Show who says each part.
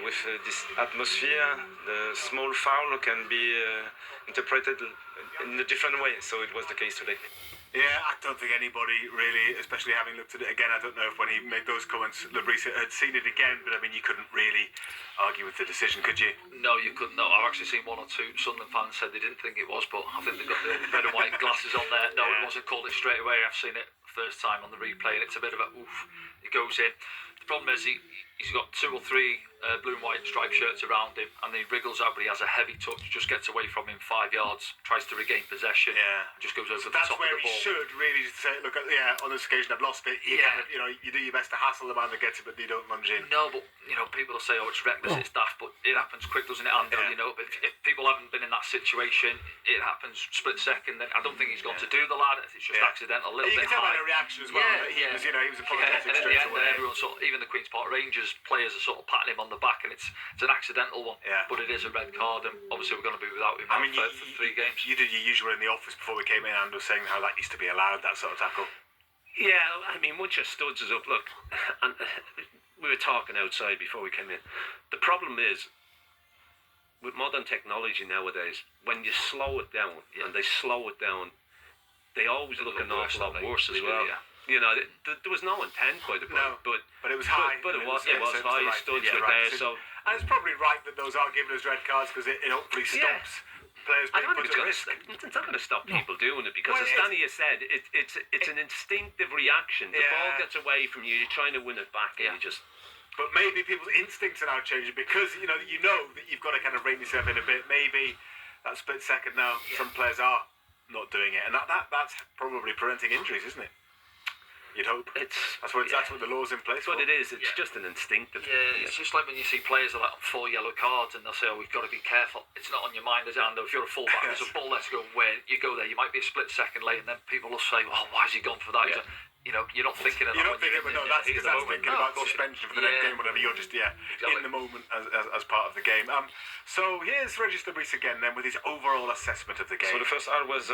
Speaker 1: with this atmosphere, the small foul can be interpreted in a different way. So it was the case today.
Speaker 2: Yeah, I don't think anybody really, especially having looked at it again, I don't know if when he made those comments, Labrisa had seen it again, but I mean, you couldn't really argue with the decision, could you?
Speaker 3: No, you couldn't. No, I've actually seen one or two Sunderland fans said they didn't think it was, but I think they've got the red and white glasses on there. No, It wasn't, called it straight away. I've seen it first time on the replay, and it's a bit of a oof. It goes in. The problem is he's got 2 or 3 blue and white striped shirts around him, and he wriggles out, but he has a heavy touch, just gets away from him 5 yards, tries to regain possession, just goes over the top of the ball.
Speaker 2: That's where he should really say, look, on this occasion I've lost it. You do your best to hassle the man that gets it, but you don't lunge in.
Speaker 3: No, but people will say, oh, it's reckless, it's daft, but it happens quick, doesn't it, Andrew? But if people haven't been in that situation, it happens split second. Then I don't think he's gone to do the lad. It's just accidental, a little bit high.
Speaker 2: You can tell by the reaction as well. He was apologetic
Speaker 3: and at
Speaker 2: straight
Speaker 3: the end,
Speaker 2: away.
Speaker 3: everyone even the Queen's Park Rangers players are sort of patting him on the back, and it's an accidental one. But it is a red card, and obviously we're going to be without him for 3 games.
Speaker 2: You did your usual in the office before we came in, and was saying how that used to be allowed, that sort of tackle.
Speaker 4: Yeah, I mean, once your studs is up, look, and we were talking outside before we came in. The problem is, with modern technology nowadays, when you slow it down, and they slow it down, they always look an awful lot worse as well. You know, there was no intent by the play,
Speaker 2: but it was high.
Speaker 4: But it was high. Studs were there, so.
Speaker 2: And it's probably right that those are given as red cards because it hopefully stops players being put at risk.
Speaker 4: It's not going to stop people doing it because, as Danny has said, it's an instinctive reaction. The ball gets away from you. You're trying to win it back, and you just.
Speaker 2: But maybe people's instincts are now changing because you know that you've got to kind of rein yourself in a bit. Maybe that split second now, some players are not doing it, and that's probably preventing injuries, isn't it? You'd hope. That's what the law's in place for.
Speaker 4: But it is. It's just an instinctive.
Speaker 3: Yeah, it's just like when you see players are like on 4 yellow cards and they'll say, "Oh, we've got to be careful." It's not on your mind, is it? And if you're a fullback, there's a ball. Let's go. Where you go there, you might be a split second late, and then people will say, "Oh, why has he gone for that?" You're not thinking of that.
Speaker 2: You're not thinking, but no, that's thinking about suspension for the next game, whatever. You're just in the moment as part of the game. So here's Regis Labrisa again then with his overall assessment of the game.
Speaker 1: So the first half was